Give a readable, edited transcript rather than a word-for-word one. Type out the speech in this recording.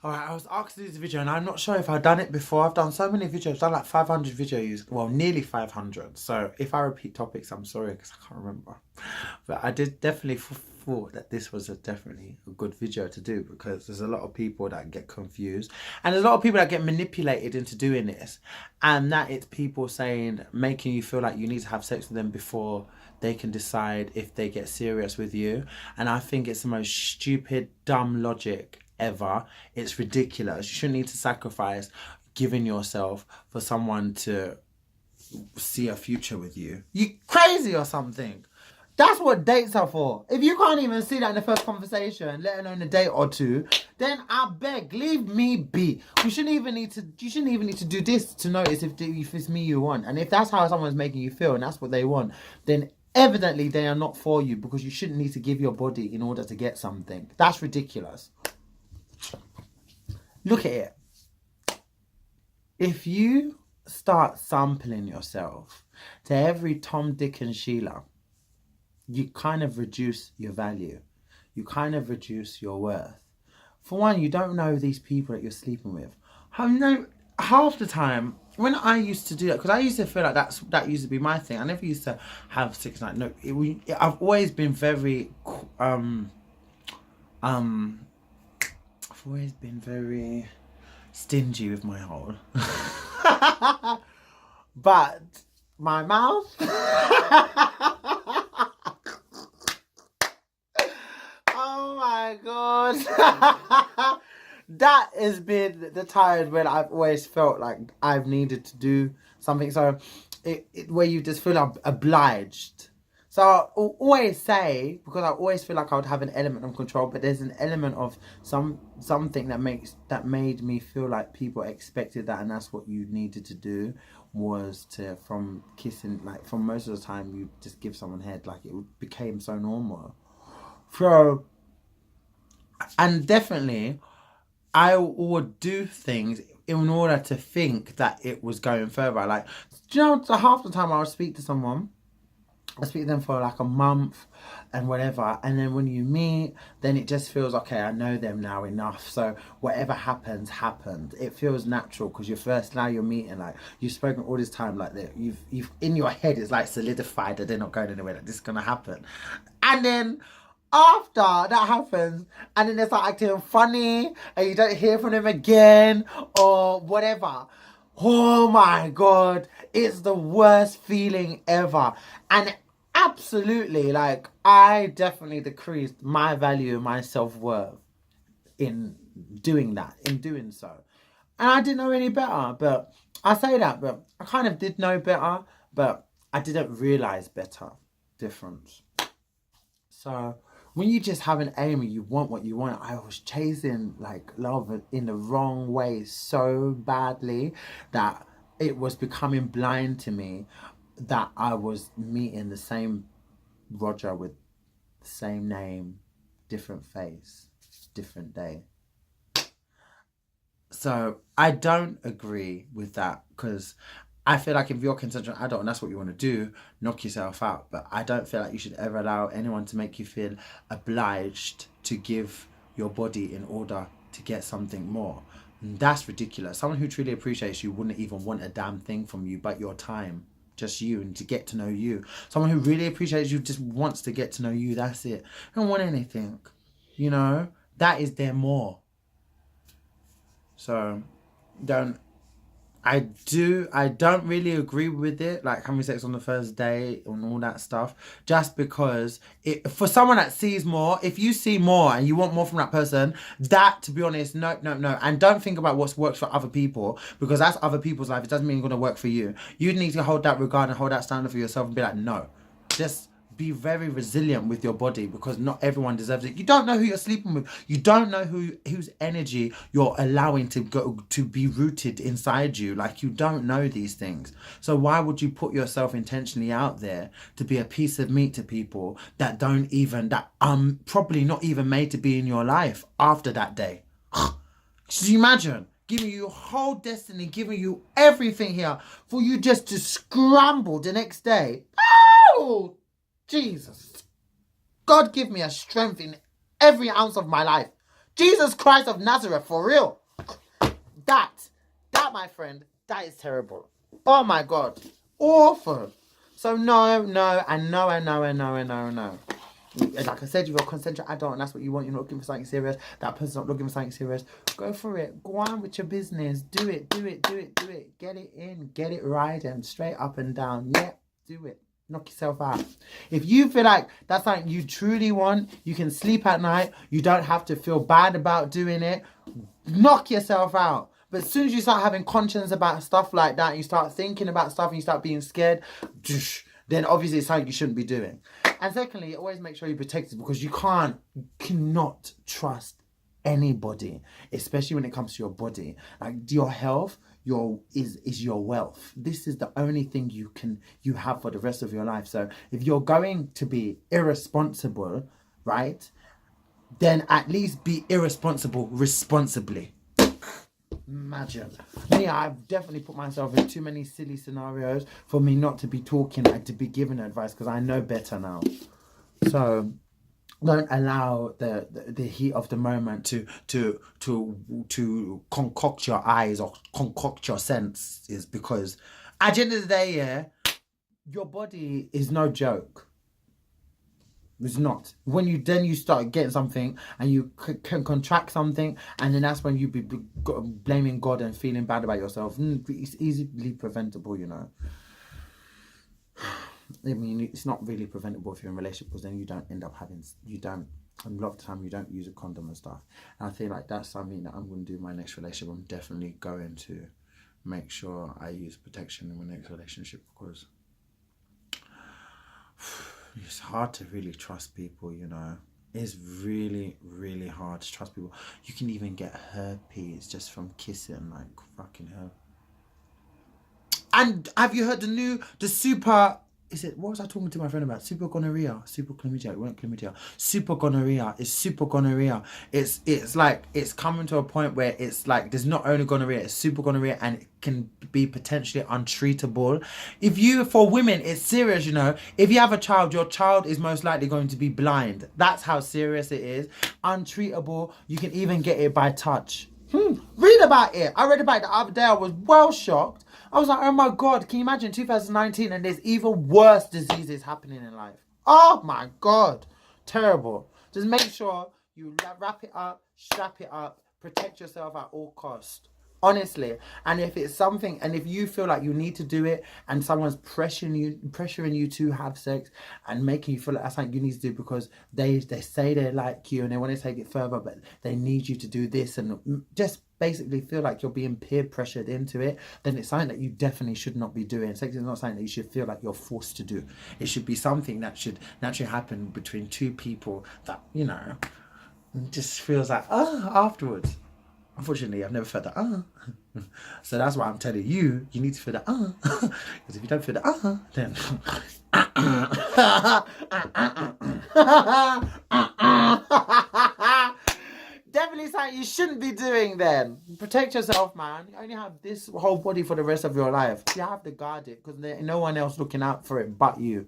Alright, I was asked to do this video and I'm not sure if I've done it before. I've done so many videos, I've done like 500 videos, well, nearly 500. So if I repeat topics, I'm sorry because I can't remember. But I did definitely thought that this was definitely a good video to do because there's a lot of people that get confused and there's a lot of people that get manipulated into doing this. And that it's people saying, making you feel like you need to have sex with them before they can decide if they get serious with you. And I think it's the most stupid, dumb logic ever. It's ridiculous. You shouldn't need to sacrifice giving yourself for someone to see a future with you. You crazy or something? That's what dates are for. If you can't even see that in the first conversation, let alone a date or two, then I beg, leave me be. You shouldn't even need to do this to notice if it's me you want. And if that's how someone's making you feel and that's what they want, then evidently they are not for you because you shouldn't need to give your body in order to get something. That's ridiculous. Look at it. If you start sampling yourself to every Tom, Dick and Sheila, you kind of reduce your value. You kind of reduce your worth. For one, you don't know these people that you're sleeping with. I know half the time when I used to do that, because I used to feel like that used to be my thing. I never used to have sex like no. I've always been very I've always been very stingy with my hole. But my mouth. Oh my god. That has been the time when I've always felt like I've needed to do something. So where you just feel obliged. So I always say, because I always feel like I would have an element of control, but there's an element of something that made me feel like people expected that, and that's what you needed to do was to, from kissing, like from most of the time you just give someone head, like it became so normal. So, and definitely I would do things in order to think that it was going further. Like, do you know, half the time I would speak to someone, I speak to them for like a month and whatever, and then when you meet, then it just feels okay, I know them now enough, so whatever happens. It feels natural because now you're meeting, like you've spoken all this time, like that you've in your head it's like solidified that they're not going anywhere, that this is gonna happen. And then after that happens, and then they start acting funny and you don't hear from them again or whatever. Oh my god, it's the worst feeling ever. And absolutely, like, I definitely decreased my value and my self-worth in doing so. And I didn't know any better, but I say that, but I kind of did know better, but I didn't realise better difference. So when you just have an aim and you want what you want, I was chasing like love in the wrong way so badly that it was becoming blind to me that I was meeting the same Roger with the same name, different face, different day. So I don't agree with that because I feel like if you're a consensual adult and that's what you want to do, knock yourself out. But I don't feel like you should ever allow anyone to make you feel obliged to give your body in order to get something more. And that's ridiculous. Someone who truly appreciates you wouldn't even want a damn thing from you but your time. Just you and to get to know you. Someone who really appreciates you just wants to get to know you. That's it. They don't want anything. You know? That is their more. So, I don't really agree with it, like having sex on the first day and all that stuff, just because for someone that sees more, if you see more and you want more from that person, that, to be honest, no. And don't think about what works for other people, because that's other people's life. It doesn't mean it's going to work for you. You need to hold that regard and hold that standard for yourself and be like, no, just be very resilient with your body, because not everyone deserves it. You don't know who you're sleeping with. You don't know whose energy you're allowing to be rooted inside you. Like, you don't know these things. So why would you put yourself intentionally out there to be a piece of meat to people that probably not even made to be in your life after that day? Can you imagine? Giving you your whole destiny, giving you everything here for you just to scramble the next day. Oh! Jesus, God give me a strength in every ounce of my life Jesus Christ of Nazareth, for real. That, my friend, that is terrible. Oh my God. Awful. So no. Like I said, you're a consensual adult and that's what you want. You're not looking for something serious. That person's not looking for something serious. Go for it. Go on with your business. Do it. Get it in. Get it right and straight up and down. Yeah, do it. Knock yourself out. If you feel like that's something you truly want, you can sleep at night. You don't have to feel bad about doing it. Knock yourself out. But as soon as you start having conscience about stuff like that, you start thinking about stuff and you start being scared, then obviously it's something you shouldn't be doing. And secondly, always make sure you're protected because you cannot trust anybody, especially when it comes to your body. Like your health, is your wealth. This is the only thing you have for the rest of your life. So if you're going to be irresponsible, right, then at least be irresponsible responsibly. Imagine. Me, I've definitely put myself in too many silly scenarios for me not to be talking and to be giving advice because I know better now. So don't allow the heat of the moment to concoct your eyes or concoct your senses, because at the end of the day, yeah, your body is no joke. It's not. When you start getting something and you can contract something, and then that's when you be blaming God and feeling bad about yourself. It's easily preventable, you know. I mean, it's not really preventable if you're in a relationship, because then you don't end up having, a lot of the time you don't use a condom and stuff. And I feel like that's something that I'm going to do in my next relationship. I'm definitely going to make sure I use protection in my next relationship, because it's hard to really trust people, you know. It's really, really hard to trust people. You can even get herpes just from kissing, like fucking hell. And have you heard the super... what was I talking to my friend about? Super gonorrhea. Super chlamydia. It wasn't chlamydia. Super gonorrhea. It's super gonorrhea. It's like, it's coming to a point where it's like, there's not only gonorrhea, it's super gonorrhea, and it can be potentially untreatable. For women, it's serious, you know. If you have a child, your child is most likely going to be blind. That's how serious it is. Untreatable. You can even get it by touch. Read about it. I read about it the other day. I was well shocked. I was like, oh my God, can you imagine 2019 and there's even worse diseases happening in life? Oh my God. Terrible. Just make sure you wrap it up, strap it up, protect yourself at all costs. Honestly. And if it's something, and if you feel like you need to do it and someone's pressuring you to have sex and making you feel like that's something you need to do because they say they like you and they want to take it further, but they need you to do this and just basically feel like you're being peer pressured into it, then it's something that you definitely should not be doing. Sex is not something that you should feel like you're forced to do. It should be something that should naturally happen between two people that, you know, just feels like, afterwards. Unfortunately, I've never felt that so that's why I'm telling you, you need to feel that because if you don't feel that then definitely something you shouldn't be doing. Then protect yourself, man. You only have this whole body for the rest of your life. You have to guard it because there's no one else looking out for it but you.